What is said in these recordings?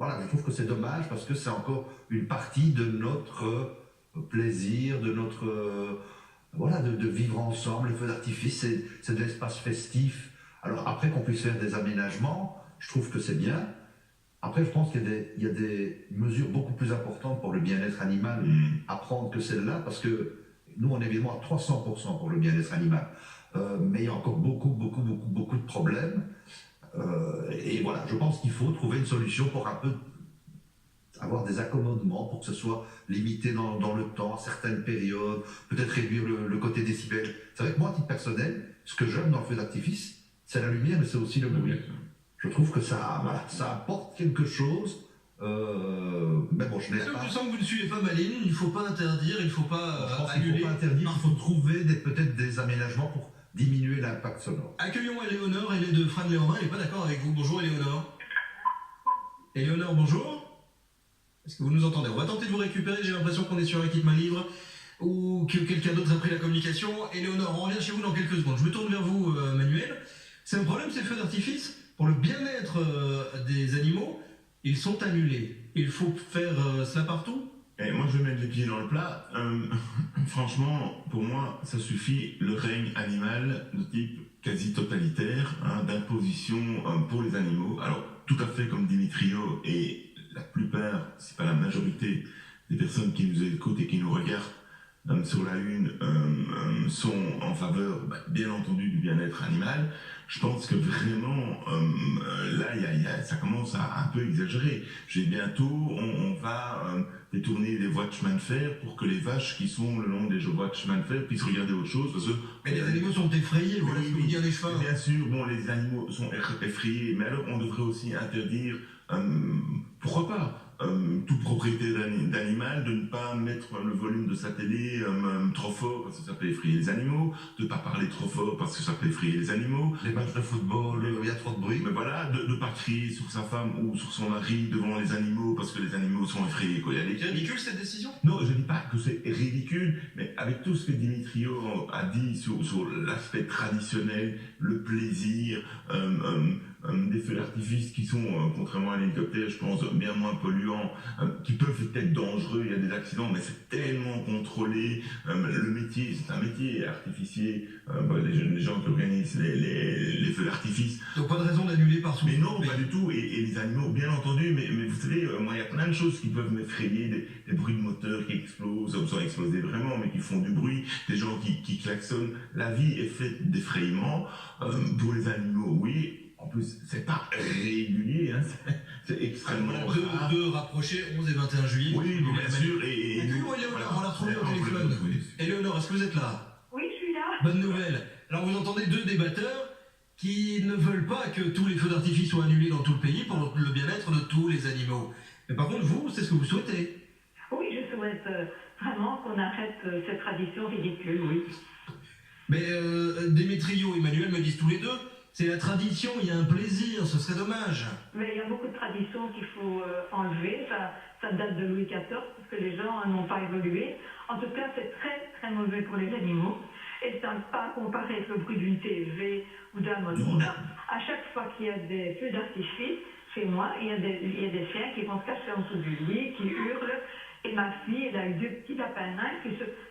voilà, je trouve que c'est dommage parce que c'est encore une partie de notre plaisir, de notre voilà, de vivre ensemble. Les feux d'artifice, c'est de l'espace festif. Alors après qu'on puisse faire des aménagements, je trouve que c'est bien. Après, je pense qu'il y a des mesures beaucoup plus importantes pour le bien-être animal à prendre que celle-là, parce que nous, on est évidemment à 300% pour le bien-être animal. Mais il y a encore beaucoup de problèmes. Et voilà, je pense qu'il faut trouver une solution pour un peu avoir des accommodements pour que ce soit limité dans le temps, certaines périodes, peut-être réduire le côté décibel. C'est vrai que moi, à titre personnel, ce que j'aime dans le feu d'artifice, c'est la lumière, mais c'est aussi le bruit. Je trouve que ça apporte quelque chose. Mais bon, je n'ai pas... Je sens que vous ne suivez pas ma ligne, il ne faut pas interdire, il ne faut pas je pense annuler. qu'il ne faut pas interdire, il faut trouver peut-être des aménagements pour diminuer l'impact sonore. Accueillons Éléonore, elle est de Frasnes-les-Aubrais, elle n'est pas d'accord avec vous. Bonjour Éléonore. Éléonore, bonjour. Est-ce que vous nous entendez? On va tenter de vous récupérer, j'ai l'impression qu'on est sur un kit main libre ou que quelqu'un d'autre a pris la communication. Éléonore, on revient chez vous dans quelques secondes. Je me tourne vers vous, Manuel. C'est un problème ces feux d'artifice? Pour le bien-être des animaux, ils sont annulés. Il faut faire cela partout? Et moi, je vais mettre les pieds dans le plat. Franchement, pour moi, ça suffit. Le règne animal de type quasi totalitaire, d'imposition pour les animaux. Alors, tout à fait comme Dimitrio et la plupart, c'est pas la majorité des personnes qui nous écoutent et qui nous regardent sur la une sont en faveur, bien entendu, du bien-être animal. Je pense que vraiment, là, ça commence à un peu exagérer. Bientôt, on va détourner les voies de chemin de fer pour que les vaches qui sont le long des voies de chemin de fer puissent regarder autre chose. Parce que, mais les animaux sont effrayés, voilà ce que vous dire les chevaux. Bien sûr, bon, les animaux sont effrayés, mais alors on devrait aussi interdire, pourquoi pas, toute propriété d'animal, de ne pas mettre le volume de sa télé trop fort parce que ça peut effrayer les animaux, de ne pas parler trop fort parce que ça peut effrayer les animaux. Les matchs de football, il y a trop de bruit. Mais voilà, de ne pas crier sur sa femme ou sur son mari devant les animaux parce que les animaux sont effrayés. C'est ridicule cette décision? Non, je ne dis pas que c'est ridicule, mais avec tout ce que Dimitrio a dit sur l'aspect traditionnel, le plaisir, des feux d'artifice qui sont, contrairement à l'hélicoptère, je pense, bien moins polluants, qui peuvent être dangereux, il y a des accidents, mais c'est tellement contrôlé. Le métier, c'est un métier artificier, les gens qui organisent les feux d'artifice. Donc pas de raison d'annuler par sous. Mais non, pas du tout, et les animaux, bien entendu, mais vous savez, moi, il y a plein de choses qui peuvent m'effrayer, des bruits de moteur qui explosent, sans exploser vraiment, mais qui font du bruit, des gens qui klaxonnent. La vie est faite d'effrayements. Pour les animaux, oui. En plus, c'est pas régulier, c'est extrêmement rare. De rapprocher 11 et 21 juillet. Oui, bien sûr. Et Éléonore, on l'a retrouvée au téléphone. Éléonore, est-ce que vous êtes là? Oui, je suis là. Bonne nouvelle. Alors vous entendez deux débatteurs qui ne veulent pas que tous les feux d'artifice soient annulés dans tout le pays pour le bien-être de tous les animaux. Mais par contre, vous, c'est ce que vous souhaitez? Oui, je souhaite vraiment qu'on arrête cette tradition ridicule, oui. Mais Démétrio et Emmanuel me disent tous les deux, c'est la tradition, il y a un plaisir, ce serait dommage. Mais il y a beaucoup de traditions qu'il faut enlever, ça date de Louis XIV, parce que les gens n'ont pas évolué. En tout cas, c'est très mauvais pour les animaux. Et ça ne pas comparer avec le bruit d'une TV ou d'un moteur. À chaque fois qu'il y a des feux d'artifice, chez moi, il y a des chiens qui vont se cacher en dessous du lit, qui hurlent. Et ma fille, elle a eu deux petits lapins nains,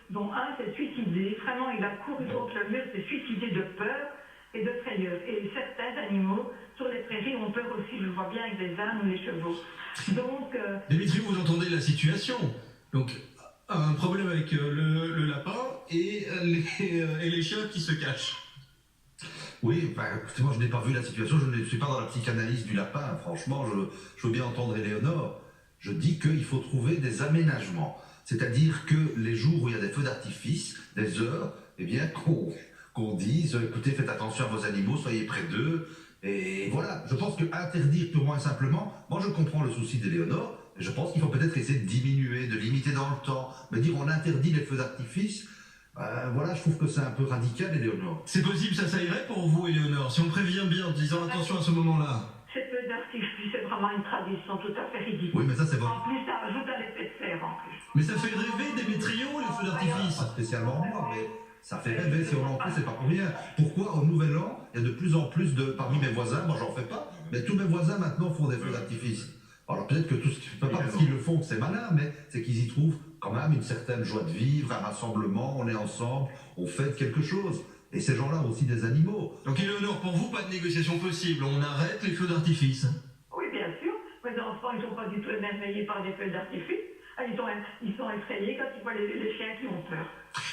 dont un s'est suicidé. Vraiment, il a couru contre le mur, s'est suicidé de peur et de frayeur. Et certains animaux sur les prairies ont peur aussi, je le vois bien avec les ânes ou les chevaux. Donc... Démétrio, vous entendez la situation. Donc, un problème avec le lapin et les chiens qui se cachent. Oui, écoutez, moi je n'ai pas vu la situation, je ne suis pas dans la psychanalyse du lapin, franchement, je veux bien entendre Éléonore. Je dis qu'il faut trouver des aménagements, c'est-à-dire que les jours où il y a des feux d'artifice, des heures, eh bien qu'on dise, écoutez, faites attention à vos animaux, soyez près d'eux, et voilà. Je pense que interdire purement et simplement, moi je comprends le souci d'Éléonore, et je pense qu'il faut peut-être essayer de diminuer, de limiter dans le temps, mais dire on interdit les feux d'artifice, voilà, je trouve que c'est un peu radical, Éléonore. C'est possible, ça irait pour vous, Éléonore, si on prévient bien en disant attention à ce moment-là. Ces feux d'artifice, c'est vraiment une tradition tout à fait ridicule. Oui, mais ça c'est bon. En plus, ça ajoute à l'effet de serre, en plus. Mais ça fait rêver Démétrio, les feux d'artifice. Pas spécialement moi, mais ça fait rêver, si on en fait, c'est pas pour rien. Pourquoi au Nouvel An, il y a de plus en plus parmi mes voisins, moi j'en fais pas, mais tous mes voisins maintenant font des feux d'artifice. Alors peut-être que pas parce qu'ils le font que c'est malin, mais c'est qu'ils y trouvent quand même une certaine joie de vivre, un rassemblement, on est ensemble, on fait quelque chose. Et ces gens-là ont aussi des animaux. Donc Éléonore, pour vous, pas de négociation possible, on arrête les feux d'artifice. Oui, bien sûr. Les enfants, ils ne sont pas du tout émerveillés par des feux d'artifice. Ils sont effrayés quand ils voient les chiens qui ont peur.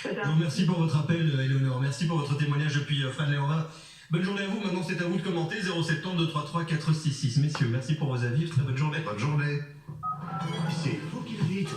Je vous remercie pour votre appel, Éléonore. Merci pour votre témoignage depuis Fresnes-les-Aubins. Bonne journée à vous. Maintenant, c'est à vous de commenter. 070 233 466. Messieurs, merci pour vos avis. Très bonne journée. Bonne journée. C'est vous qui le dites.